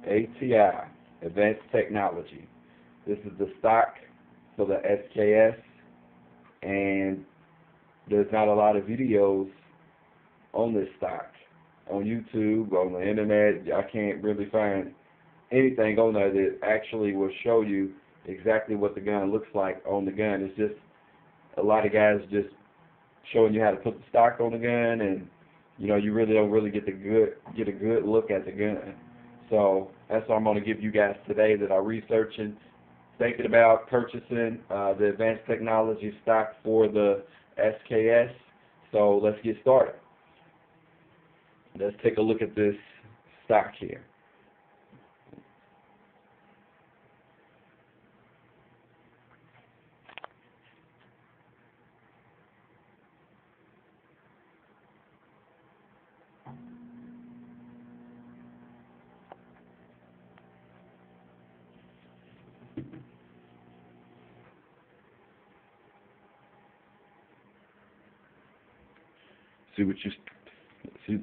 ATI Advanced Technology. This is the stock for the SKS, and there's not a lot of videos on this stock. On YouTube, on the internet, I can't really find anything on there that actually will show you exactly what the gun looks like on the gun. It's just a lot of guys just showing you how to put the stock on the gun, and you really don't get a good look at the gun. So that's what I'm going to give you guys today that are researching, thinking about purchasing the advanced technology stock for the SKS. So let's get started. Let's take a look at this stock here.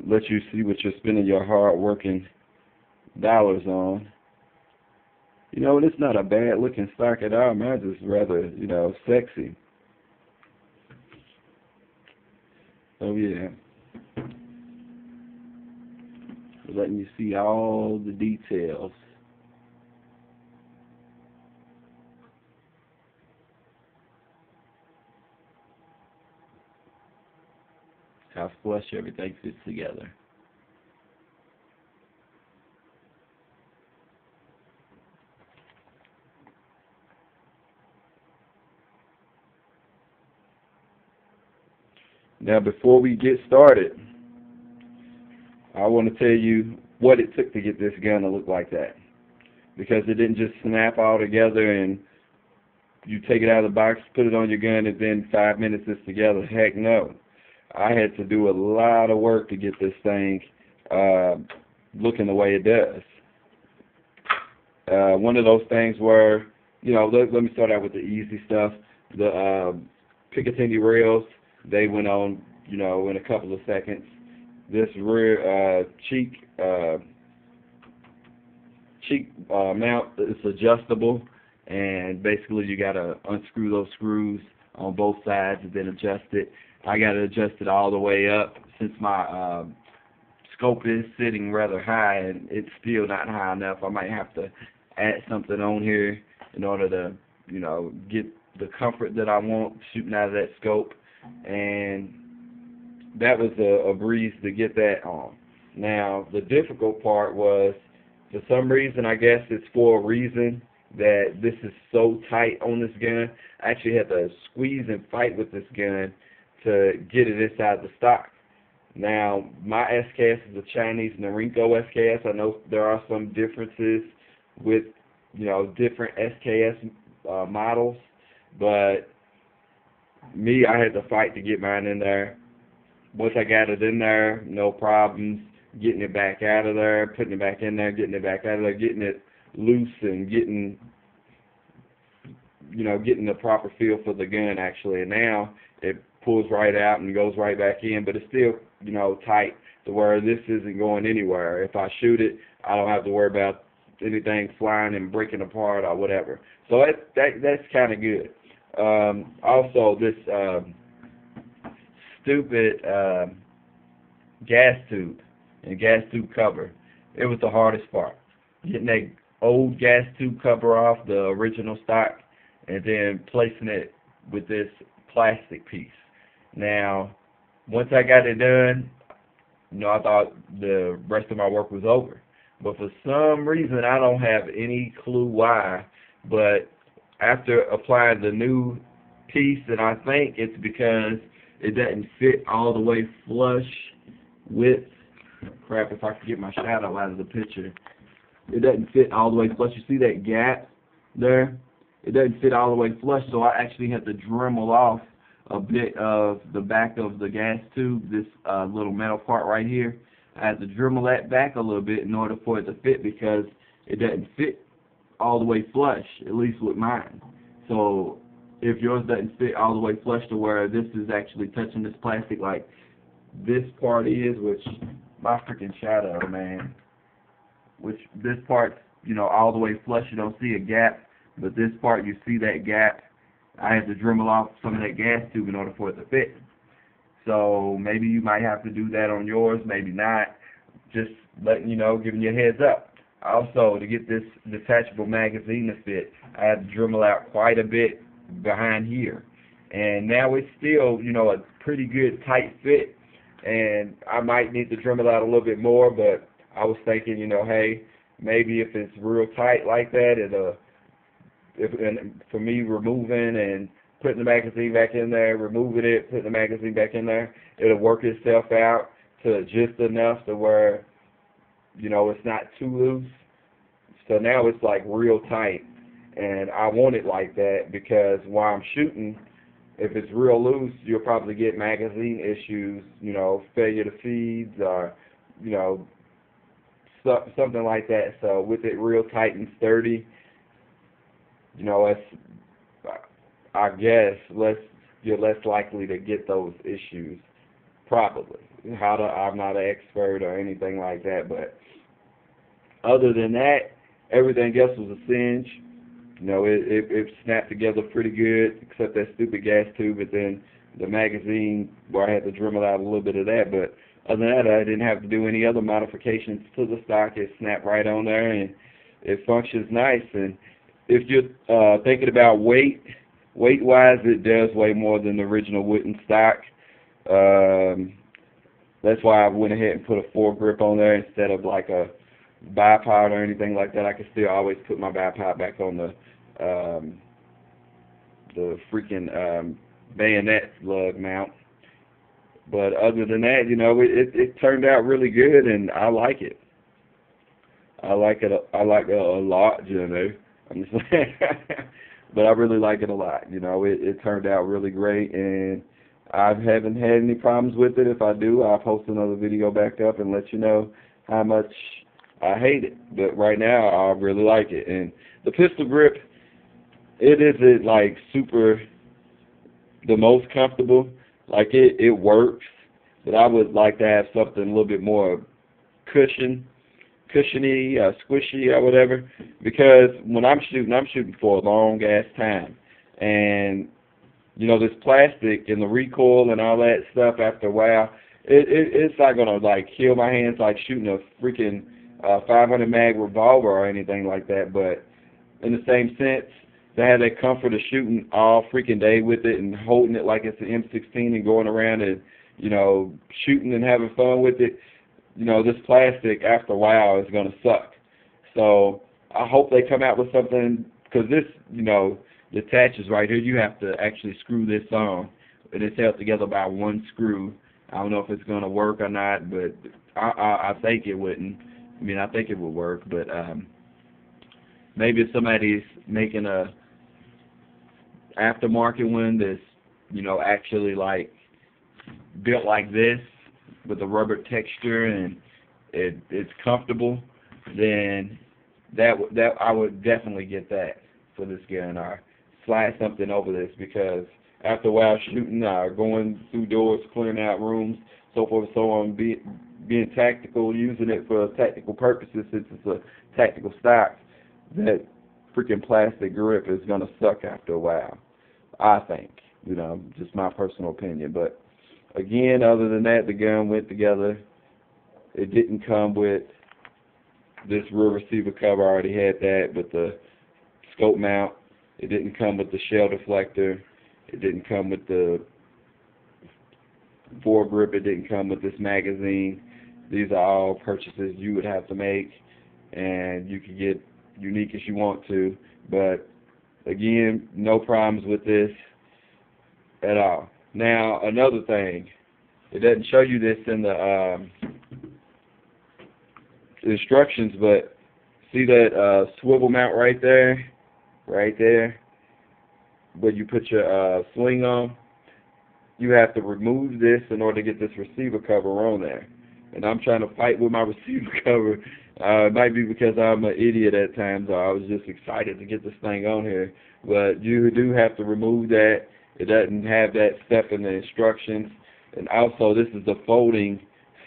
Let you see what you're spending your hard-working dollars on. And it's not a bad-looking stock at all. Mine's is rather, sexy. So yeah, letting you see all the details. How flush everything fits together. Now, before we get started, I want to tell you what it took to get this gun to look like that. Because it didn't just snap all together and you take it out of the box, put it on your gun, and then 5 minutes it's together. Heck no. I had to do a lot of work to get this thing looking the way it does. One of those things where, let me start out with the easy stuff. The Picatinny rails, they went on, in a couple of seconds. This rear cheek mount is adjustable, and basically you got to unscrew those screws on both sides and then adjust it. I got to adjust it all the way up since my scope is sitting rather high and it's still not high enough. I might have to add something on here in order to, get the comfort that I want shooting out of that scope. And that was a breeze to get that on. Now, the difficult part was, for some reason, I guess it's for a reason that this is so tight on this gun. I actually had to squeeze and fight with this gun to get it inside the stock. Now, my SKS is a Chinese Norinco SKS. I know there are some differences with, different SKS models, but me, I had to fight to get mine in there. Once I got it in there, no problems. Getting it back out of there, putting it back in there, getting it back out of there, getting it loose and getting the proper feel for the gun actually. And now it pulls right out and goes right back in, but it's still, tight to where this isn't going anywhere. If I shoot it, I don't have to worry about anything flying and breaking apart or whatever. So that's kind of good. Also, this stupid gas tube and gas tube cover, it was the hardest part. Getting that old gas tube cover off the original stock and then placing it with this plastic piece. Now, once I got it done, I thought the rest of my work was over. But for some reason, I don't have any clue why, but after applying the new piece, and I think it's because it doesn't fit all the way flush with, crap, if I could get my shadow out of the picture, it doesn't fit all the way flush. You see that gap there? It doesn't fit all the way flush, so I actually had to Dremel off a bit of the back of the gas tube, this little metal part right here. I had to Dremel that back a little bit in order for it to fit, because it doesn't fit all the way flush, at least with mine. So if yours doesn't fit all the way flush to where this is actually touching this plastic like this part is, which my freaking shadow, man, which this part's, you know, all the way flush. You don't see a gap, but this part you see that gap. I had to Dremel off some of that gas tube in order for it to fit. So maybe you might have to do that on yours, maybe not. Just letting you know, giving you a heads up. Also, to get this detachable magazine to fit, I had to Dremel out quite a bit behind here. And now it's still, you know, a pretty good tight fit. And I might need to Dremel out a little bit more, but I was thinking, you know, hey, maybe if it's real tight like that, and for me removing and putting the magazine back in there, removing it, putting the magazine back in there, it'll work itself out to just enough to where, you know, it's not too loose. So now it's like real tight, and I want it like that because while I'm shooting, if it's real loose, you'll probably get magazine issues, you know, failure to feeds or, you know, something like that. So with it real tight and sturdy, you know, I guess you're less likely to get those issues, probably. I'm not an expert or anything like that, but other than that, everything else was a cinch. You know, it snapped together pretty good, except that stupid gas tube, but then the magazine where I had to Dremel out a little bit of that. But other than that, I didn't have to do any other modifications to the stock. It snapped right on there, and it functions nice. And if you're thinking about weight-wise, it does weigh more than the original wooden stock. That's why I went ahead and put a foregrip on there instead of like a bipod or anything like that. I can still always put my bipod back on the freaking bayonet lug mount. But other than that, you know, it turned out really good, and I like it. I like it a lot, you know. I'm just saying. But I really like it a lot. You know, it turned out really great, and I haven't had any problems with it. If I do, I'll post another video back up and let you know how much I hate it. But right now, I really like it. And the pistol grip, it isn't like super the most comfortable. Like it works, but I would like to have something a little bit more cushiony, squishy or whatever. Because when I'm shooting for a long ass time, and you know, this plastic and the recoil and all that stuff, after a while, it's not gonna like kill my hands like shooting a freaking 500 mag revolver or anything like that. But in the same sense, to have that comfort of shooting all freaking day with it and holding it like it's an M16 and going around and, you know, shooting and having fun with it, you know, this plastic after a while is going to suck. So I hope they come out with something, because this, you know, detaches right here. You have to actually screw this on, and it's held together by one screw. I don't know if it's going to work or not, but I think it wouldn't. I mean, I think it would work, but maybe if somebody's making a aftermarket one that's, you know, actually like built like this with a rubber texture and it's comfortable, then that I would definitely get that for this gun, or slide something over this, because after a while shooting, going through doors, clearing out rooms, so forth and so on, being tactical, using it for tactical purposes, since it's a tactical stock, that freaking plastic grip is going to suck after a while, I think. You know, just my personal opinion. But again, other than that, the gun went together. It didn't come with this rear receiver cover. I already had that, but the scope mount. It didn't come with the shell deflector. It didn't come with the foregrip. It didn't come with this magazine. These are all purchases you would have to make, and you can get unique as you want to. But again, no problems with this at all. Now, another thing, it doesn't show you this in the instructions, but see that swivel mount right there, where you put your sling on? You have to remove this in order to get this receiver cover on there. And I'm trying to fight with my receiver cover. It might be because I'm an idiot at times, or I was just excited to get this thing on here. But you do have to remove that. It doesn't have that step in the instructions. And also, this is the folding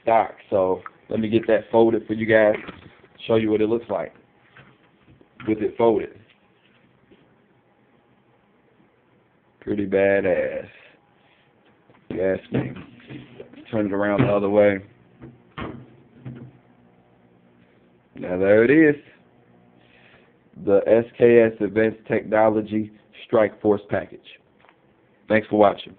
stock. So let me get that folded for you guys. show you what it looks like with it folded. Pretty badass. You ask me. Turn it around the other way. Now there it is. The SKS Advanced Technology StrikeForce package. Thanks for watching.